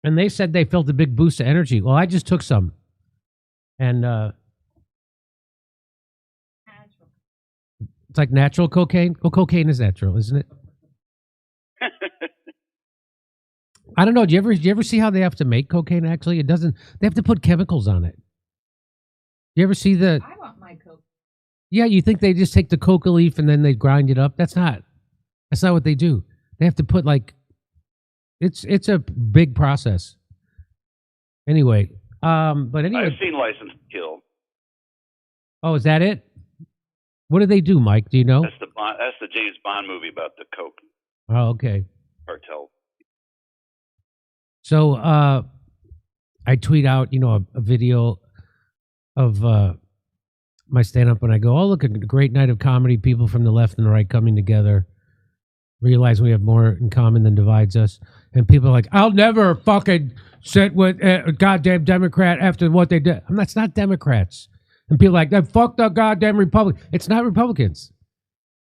And they said they felt a big boost of energy. Well, I just took some. And it's like natural cocaine. Well, cocaine is natural, isn't it? I don't know. Do you ever see how they have to make cocaine? Actually, it doesn't. They have to put chemicals on it. You ever see the? I want my coke. Yeah, you think they just take the coca leaf and then they grind it up? That's not what they do. They have to put like. It's a big process. Anyway, but anyway. I've seen License to Kill. Oh, is that it? What do they do, Mike? Do you know? That's the James Bond movie about the coke Oh, okay. cartel. So I tweet out, a video of my stand-up, and I go, "Oh, look, a great night of comedy. People from the left and the right coming together. Realize we have more in common than divides us." And people are like, "I'll never fucking sit with a goddamn Democrat after what they did." That's not Democrats. And people are like, "Fuck the goddamn Republic." It's not Republicans.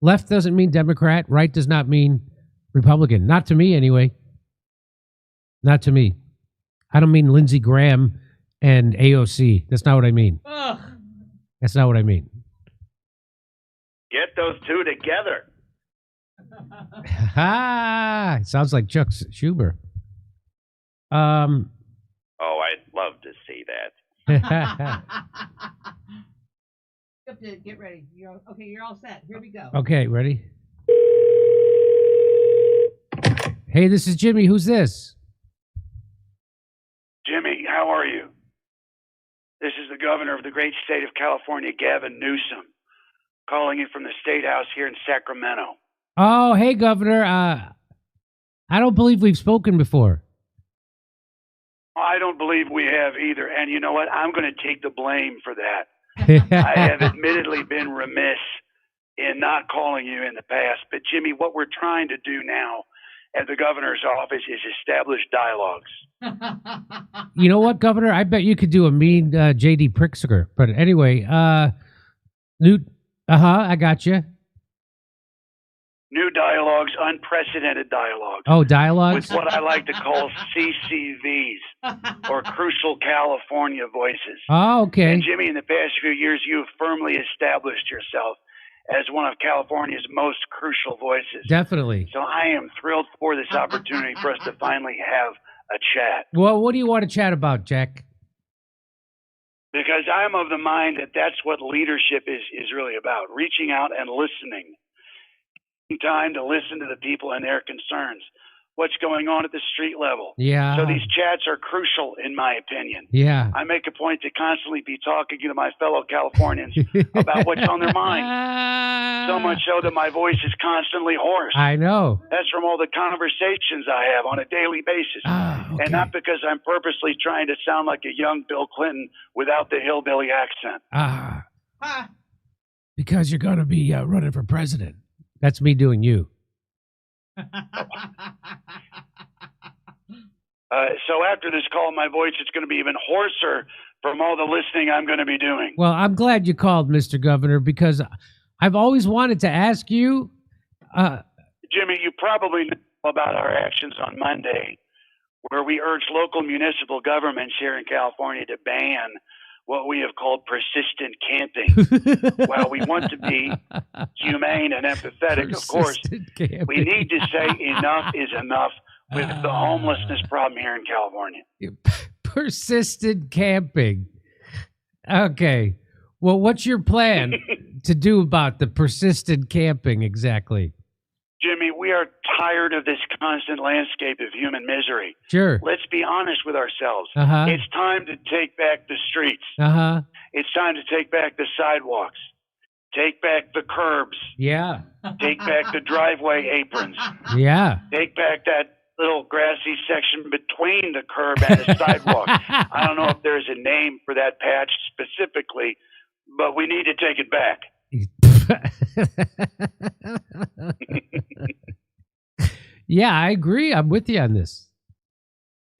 Left doesn't mean Democrat. Right does not mean Republican. Not to me, anyway. Not to me. I don't mean Lindsey Graham and AOC. That's not what I mean. Ugh. That's not what I mean. Get those two together. Ha! Sounds like Chuck Schumer. Oh, I'd love to see that. You have to get ready. You're all set. Here we go. Okay, ready? Hey, this is Jimmy. Who's this? Jimmy, how are you? This is the governor of the great state of California, Gavin Newsom, calling you from the State House here in Sacramento. Oh, hey, Governor. I don't believe we've spoken before. I don't believe we have either. And you know what? I'm going to take the blame for that. I have admittedly been remiss in not calling you in the past. But, Jimmy, what we're trying to do now at the governor's office is establish dialogues. You know what, Governor? I bet you could do a mean J.D. Pritzker. But anyway, Newt, I got you. New dialogues, unprecedented dialogues. Oh, dialogues? With what I like to call CCVs, or Crucial California Voices. Oh, okay. And Jimmy, in the past few years, you have firmly established yourself as one of California's most crucial voices. Definitely. So I am thrilled for this opportunity for us to finally have a chat. Well, what do you want to chat about, Jack? Because I'm of the mind that that's what leadership is really about, reaching out and listening. Time to listen to the people and their concerns. What's going on at the street level. Yeah. So these chats are crucial, in my opinion. Yeah. I make a point to constantly be talking to my fellow Californians about what's on their mind. So much so that my voice is constantly hoarse. I know. That's from all the conversations I have on a daily basis. Okay. And not because I'm purposely trying to sound like a young Bill Clinton without the hillbilly accent. Because you're going to be running for president. That's me doing you. So after this call, my voice is going to be even hoarser from all the listening I'm going to be doing. Well, I'm glad you called, Mr. Governor, because I've always wanted to ask you. Jimmy, you probably know about our actions on Monday, where we urged local municipal governments here in California to ban what we have called persistent camping. While we want to be humane and empathetic, of course, we need to say enough is enough with the homelessness problem here in California. Persistent camping. Okay. Well, what's your plan to do about the persistent camping exactly? Jimmy, we are tired of this constant landscape of human misery. Sure. Let's be honest with ourselves. Uh-huh. It's time to take back the streets. Uh-huh. It's time to take back the sidewalks. Take back the curbs. Yeah. Take back the driveway aprons. Yeah. Take back that little grassy section between the curb and the sidewalk. I don't know if there's a name for that patch specifically, but we need to take it back. Yeah, I agree. I'm with you on this.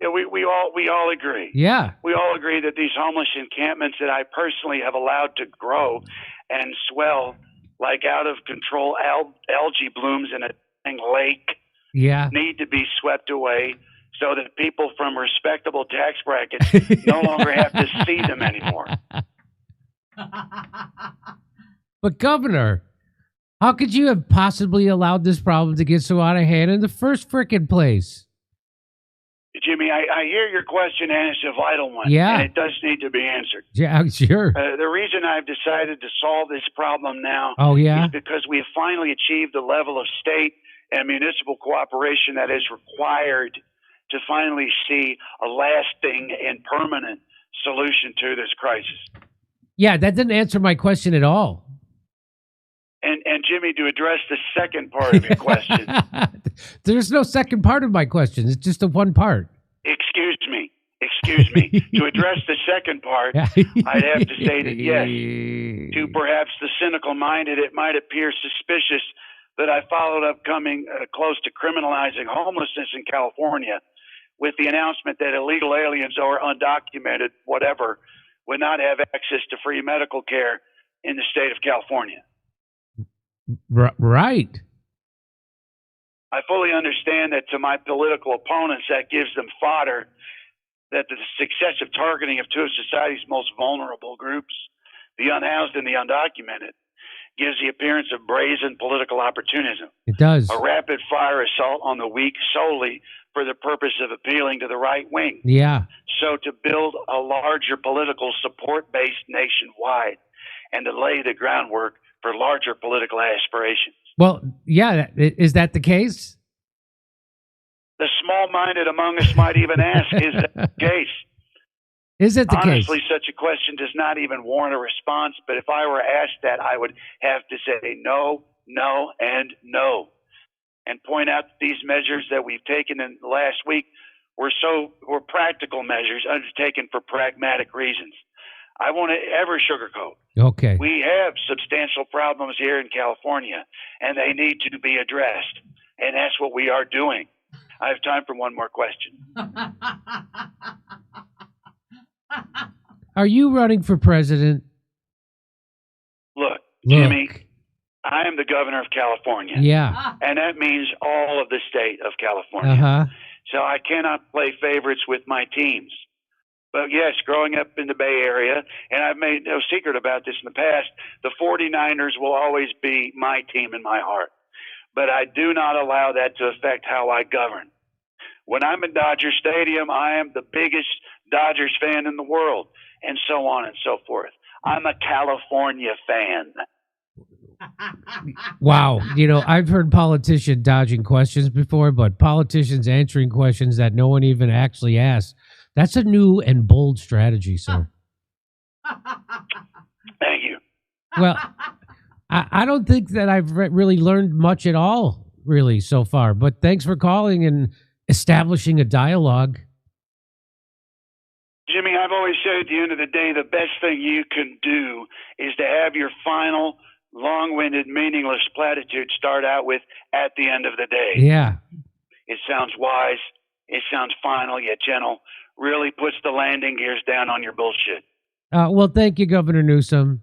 Yeah, we all agree. Yeah. We all agree that these homeless encampments that I personally have allowed to grow and swell like out of control algae blooms in a lake Yeah. need to be swept away so that people from respectable tax brackets no longer have to see them anymore. But Governor, how could you have possibly allowed this problem to get so out of hand in the first frickin' place? Jimmy, I hear your question, and it's a vital one. Yeah. And it does need to be answered. Yeah, sure. The reason I've decided to solve this problem now Oh, yeah? is because we have finally achieved the level of state and municipal cooperation that is required to finally see a lasting and permanent solution to this crisis. Yeah, that didn't answer my question at all. And Jimmy, to address the second part of your question. There's no second part of my question. It's just the one part. Excuse me. To address the second part, I'd have to say that yes, to perhaps the cynical minded, it might appear suspicious that I followed up coming close to criminalizing homelessness in California with the announcement that illegal aliens or undocumented, whatever, would not have access to free medical care in the state of California. Right. I fully understand that to my political opponents, that gives them fodder, that the successive targeting of two of society's most vulnerable groups, the unhoused and the undocumented, gives the appearance of brazen political opportunism. It does. A rapid-fire assault on the weak solely for the purpose of appealing to the right wing. Yeah. So to build a larger political support base nationwide and to lay the groundwork for larger political aspirations. Well, yeah, is that the case? The small-minded among us might even ask, is that the case? Is it the Honestly, case? such a question does not even warrant a response, but if I were asked that, I would have to say no, no, and no, and point out that these measures that we've taken in the last week were practical measures undertaken for pragmatic reasons. I won't ever sugarcoat. Okay. We have substantial problems here in California, and they need to be addressed, and that's what we are doing. I have time for one more question. Are you running for president? Look, Jimmy, I am the governor of California. Yeah. And that means all of the state of California. Uh-huh. So I cannot play favorites with my teams. But yes, growing up in the Bay Area, and I've made no secret about this in the past, the 49ers will always be my team in my heart. But I do not allow that to affect how I govern. When I'm in Dodger Stadium, I am the biggest Dodgers fan in the world, and so on and so forth. I'm a California fan. Wow. You know, I've heard politicians dodging questions before, but politicians answering questions that no one even actually asked. That's a new and bold strategy, sir. Thank you. Well, I don't think that I've really learned much at all, really, so far. But thanks for calling and establishing a dialogue. Jimmy, I've always said at the end of the day, the best thing you can do is to have your final, long-winded, meaningless platitude start out with, at the end of the day. Yeah. It sounds wise. It sounds final yet gentle. Really puts the landing gears down on your bullshit. Well, thank you, Governor Newsom.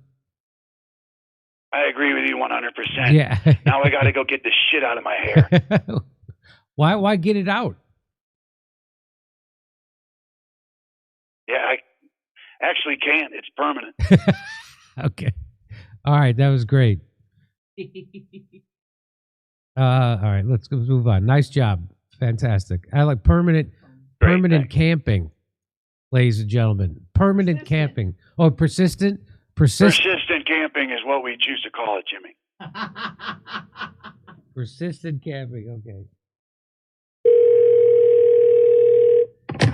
I agree with you 100%. Yeah. Now I got to go get this shit out of my hair. Why get it out? Yeah, I actually can't. It's permanent. Okay. All right. That was great. All right. Let's go move on. Nice job. Fantastic. I like permanent camping, ladies and gentlemen. Permanent camping. Oh, persistent Camping is what we choose to call it, Jimmy. Persistent camping. Okay.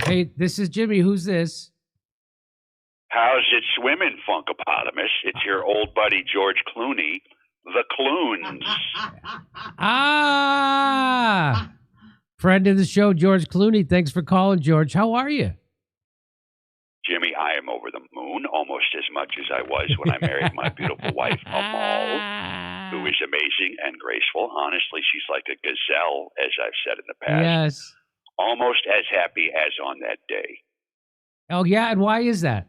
Hey, this is Jimmy. Who's this? How's it swimming, Funkopotamus? It's your old buddy George Clooney, the Cloons. Ah, friend of the show, George Clooney. Thanks for calling, George. How are you? Jimmy, I am over the moon almost as much as I was when I married my beautiful wife, Amal, who is amazing and graceful. Honestly, she's like a gazelle, as I've said in the past. Yes. Almost as happy as on that day. Oh, yeah, and why is that?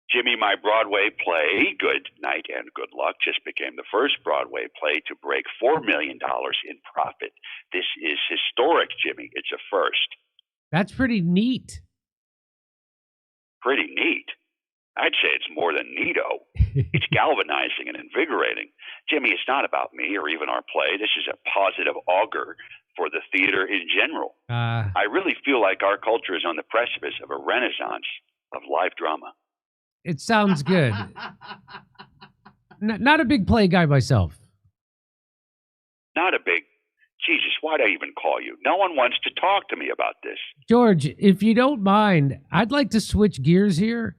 Jimmy, my Broadway play, Good Night and Good Luck, just became the first Broadway play to break $4 million in profit. This is historic, Jimmy. It's a first. That's pretty neat. Pretty neat. I'd say it's more than neato. It's galvanizing and invigorating. Jimmy, it's not about me or even our play. This is a positive augur for the theater in general. I really feel like our culture is on the precipice of a renaissance of live drama. It sounds good. Not a big play guy myself. Not a big... Jesus, why'd I even call you? No one wants to talk to me about this. George, if you don't mind, I'd like to switch gears here.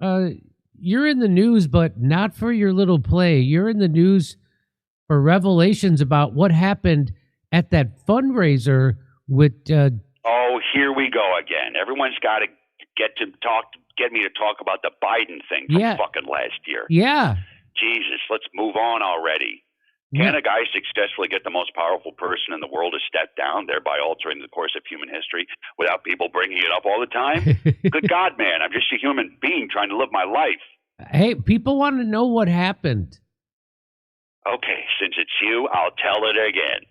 You're in the news, but not for your little play. You're in the news for revelations about what happened at that fundraiser with... Oh, here we go again. Everyone's got to get me to talk about the Biden thing from fucking last year. Yeah. Jesus, let's move on already. Can a guy successfully get the most powerful person in the world to step down, thereby altering the course of human history without people bringing it up all the time? Good God, man, I'm just a human being trying to live my life. Hey, people want to know what happened. Okay, since it's you, I'll tell it again.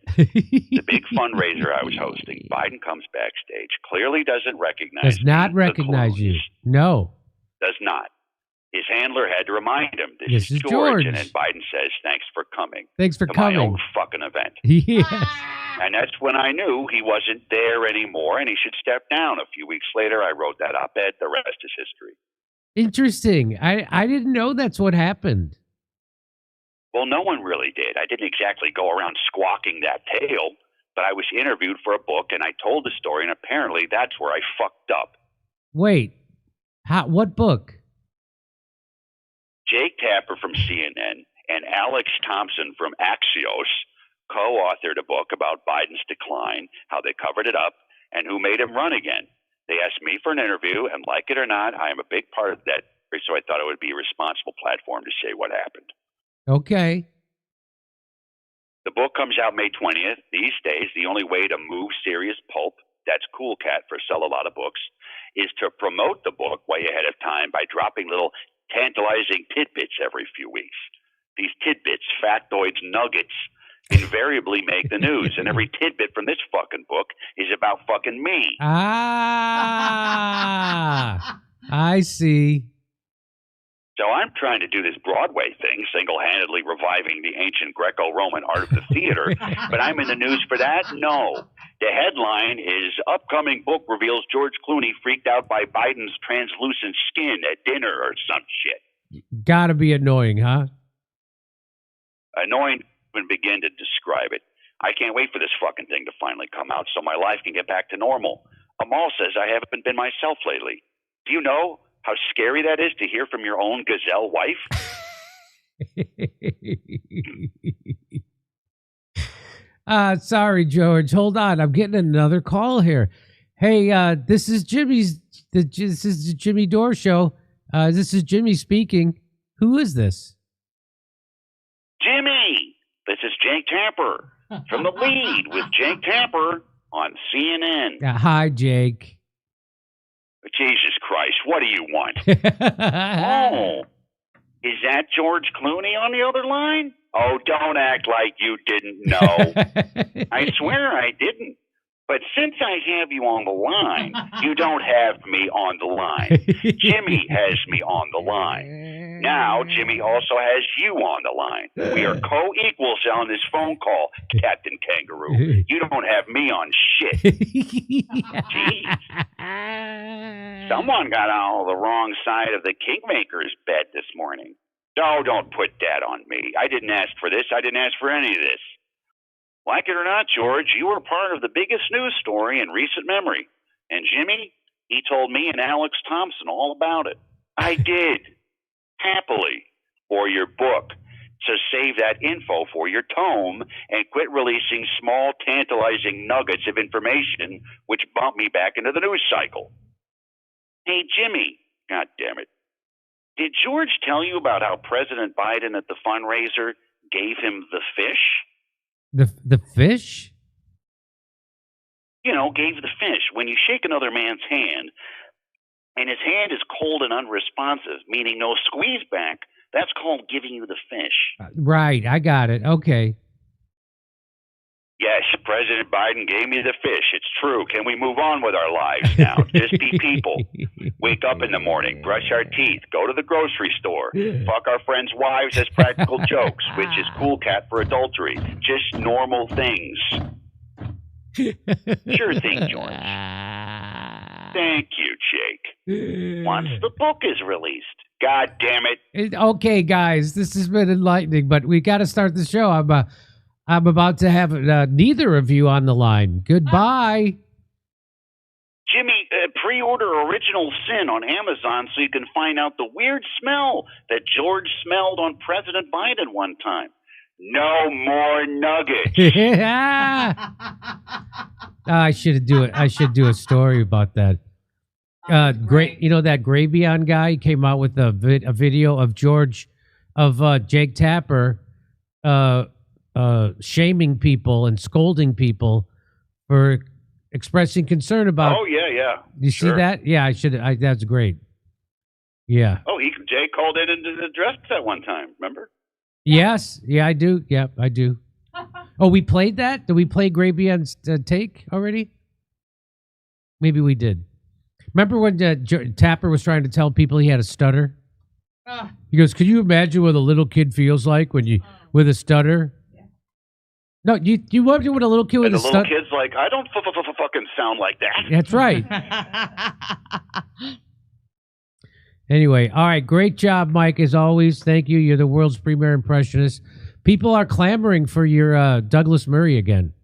The big fundraiser I was hosting, Biden comes backstage, clearly doesn't recognize Does not recognize you. No. Does not. His handler had to remind him, this is George. And then Biden says, thanks for coming. Thanks for coming. My own fucking event. Yes. And that's when I knew he wasn't there anymore and he should step down. A few weeks later, I wrote that op-ed. The rest is history. Interesting. I didn't know that's what happened. Well, no one really did. I didn't exactly go around squawking that tale, but I was interviewed for a book and I told the story, and apparently that's where I fucked up. Wait. What book? Jake Tapper from CNN and Alex Thompson from Axios co-authored a book about Biden's decline, how they covered it up, and who made him run again. They asked me for an interview, and like it or not, I am a big part of that, so I thought it would be a responsible platform to say what happened. Okay. The book comes out May 20th. These days, the only way to move serious pulp, that's cool cat for sell a lot of books, is to promote the book way ahead of time by dropping little tantalizing tidbits every few weeks. These tidbits, factoids, nuggets, invariably make the news, and every tidbit from this fucking book is about fucking me. I see. So I'm trying to do this Broadway thing, single-handedly reviving the ancient Greco-Roman art of the theater, but I'm in the news for that? No. The headline is, upcoming book reveals George Clooney freaked out by Biden's translucent skin at dinner or some shit. Gotta be annoying, huh? Annoying to begin to describe it. I can't wait for this fucking thing to finally come out so my life can get back to normal. Amal says I haven't been myself lately. Do you know how scary that is to hear from your own gazelle wife? Sorry, George. Hold on. I'm getting another call here. Hey, this is this is the Jimmy Dore Show. This is Jimmy speaking. Who is this? Jimmy! This is Jake Tapper from The Lead with Jake Tapper on CNN. Hi, Jake. Jesus Christ, what do you want? Oh, is that George Clooney on the other line? Oh, don't act like you didn't know. I swear I didn't. But since I have you on the line, you don't have me on the line. Jimmy has me on the line. Now, Jimmy also has you on the line. We are co-equals on this phone call, Captain Kangaroo. You don't have me on shit. Jeez. Someone got on the wrong side of the Kingmaker's bed this morning. No, don't put that on me. I didn't ask for this. I didn't ask for any of this. Like it or not, George, you were part of the biggest news story in recent memory. And Jimmy, he told me and Alex Thompson all about it. I did. Happily. For your book. So save that info for your tome and quit releasing small, tantalizing nuggets of information which bump me back into the news cycle. Hey, Jimmy. God damn it. Did George tell you about how President Biden at the fundraiser gave him the fish? The fish? You know, gave the fish. When you shake another man's hand, and his hand is cold and unresponsive, meaning no squeeze back, that's called giving you the fish. Right, I got it. Okay. Yes, President Biden gave me the fish. It's true. Can we move on with our lives now? Just be people. Wake up in the morning, brush our teeth, go to the grocery store, fuck our friends' wives as practical jokes, which is cool cat for adultery. Just normal things. Sure thing, George. Thank you, Jake. Once the book is released. God damn it. Okay, guys, this has been enlightening, but we got to start the show. I'm about to have neither of you on the line. Goodbye. Jimmy, pre-order Original Sin on Amazon so you can find out the weird smell that George smelled on President Biden one time. No more nuggets. I should do it. I should do a story about that. Great. You know that Gravion guy came out with a video of Jake Tapper shaming people and scolding people for expressing concern about. Oh yeah. You see that? Yeah, I should. That's great. Yeah. Oh, Jake called in and addressed that one time. Remember? Yes. Yeah, I do. Yep, I do. Oh, we played that? Did we play Grabion's take already? Maybe we did. Remember when Tapper was trying to tell people he had a stutter? He goes, "Can you imagine what a little kid feels like when you with a stutter?" Yeah. No, you wonder what a little kid with a stutter. The little kid's like, "I don't fucking sound like that." That's right. Anyway, all right, great job, Mike. As always, thank you. You're the world's premier impressionist. People are clamoring for your Douglas Murray again.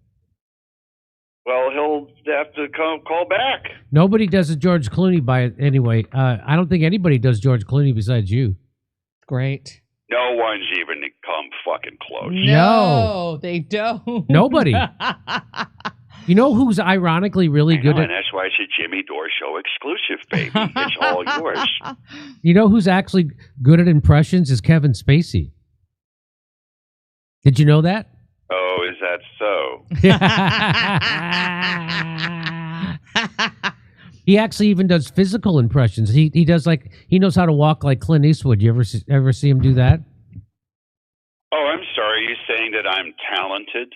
Well, he'll have to call back. Nobody does a George Clooney anyway. I don't think anybody does George Clooney besides you. Great. No one's even come fucking close. No, they don't. Nobody. You know who's ironically really good and that's why it's a Jimmy Dore Show exclusive, baby. It's all yours. You know who's actually good at impressions is Kevin Spacey. Did you know that? Oh, is that so? He actually even does physical impressions. He does he knows how to walk like Clint Eastwood. You ever see him do that? Oh, I'm sorry. Are you saying that I'm talented?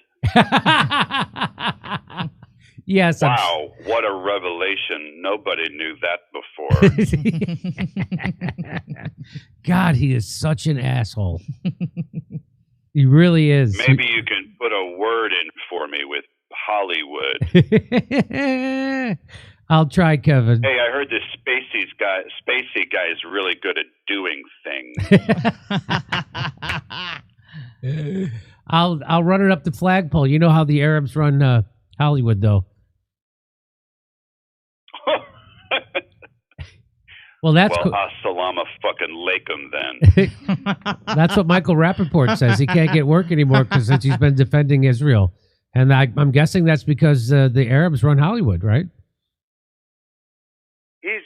Yes. Wow, what a revelation. Nobody knew that before. God, he is such an asshole. He really is. Maybe you can put a word in for me with Hollywood. I'll try, Kevin. Hey, I heard this Spacey guy is really good at doing things. I'll run it up the flagpole. You know how the Arabs run Hollywood, though. Well, assalamu fucking alaikum then. That's what Michael Rappaport says. He can't get work anymore since he's been defending Israel. And I'm guessing that's because the Arabs run Hollywood, right? He's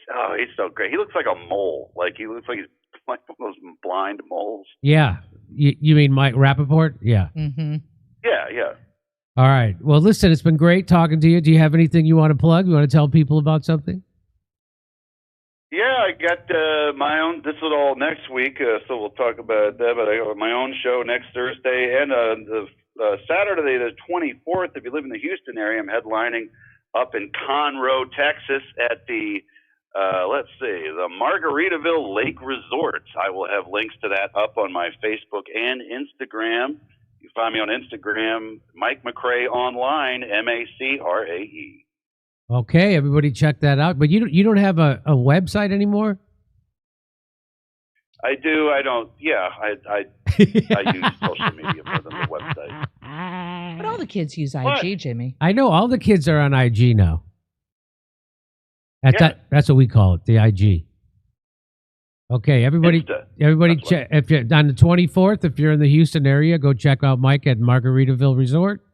so great. He looks like a mole. He looks like he's like one of those blind moles. Yeah. You mean Mike Rappaport? Yeah. Mm-hmm. Yeah. All right. Well, listen, it's been great talking to you. Do you have anything you want to plug? You want to tell people about something? Yeah, I got my own. This is all next week, so we'll talk about that. But I got my own show next Thursday and the Saturday, the 24th. If you live in the Houston area, I'm headlining up in Conroe, Texas, at the the Margaritaville Lake Resort. I will have links to that up on my Facebook and Instagram. You find me on Instagram, Mike McCrea Online, MACRAE. Okay, everybody check that out. But you don't have a website anymore? I do. I don't. Yeah, I use social media more than the website. But all the kids use IG, What? Jimmy. I know all the kids are on IG now. That's what we call it, the IG. Okay, everybody. Insta. Everybody, That's check if you're on the 24th. If you're in the Houston area, go check out Mike at Margaritaville Resort,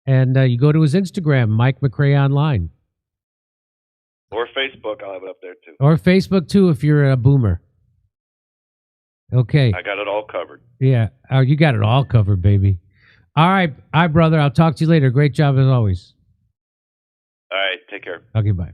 and you go to his Instagram, Mike McCrea Online, Or Facebook. I'll have it up there too. or Facebook too if you're a boomer. Okay. I got it all covered. Yeah. Oh, you got it all covered, baby. All right, brother. I'll talk to you later. Great job as always. All right. Take care. Okay, bye.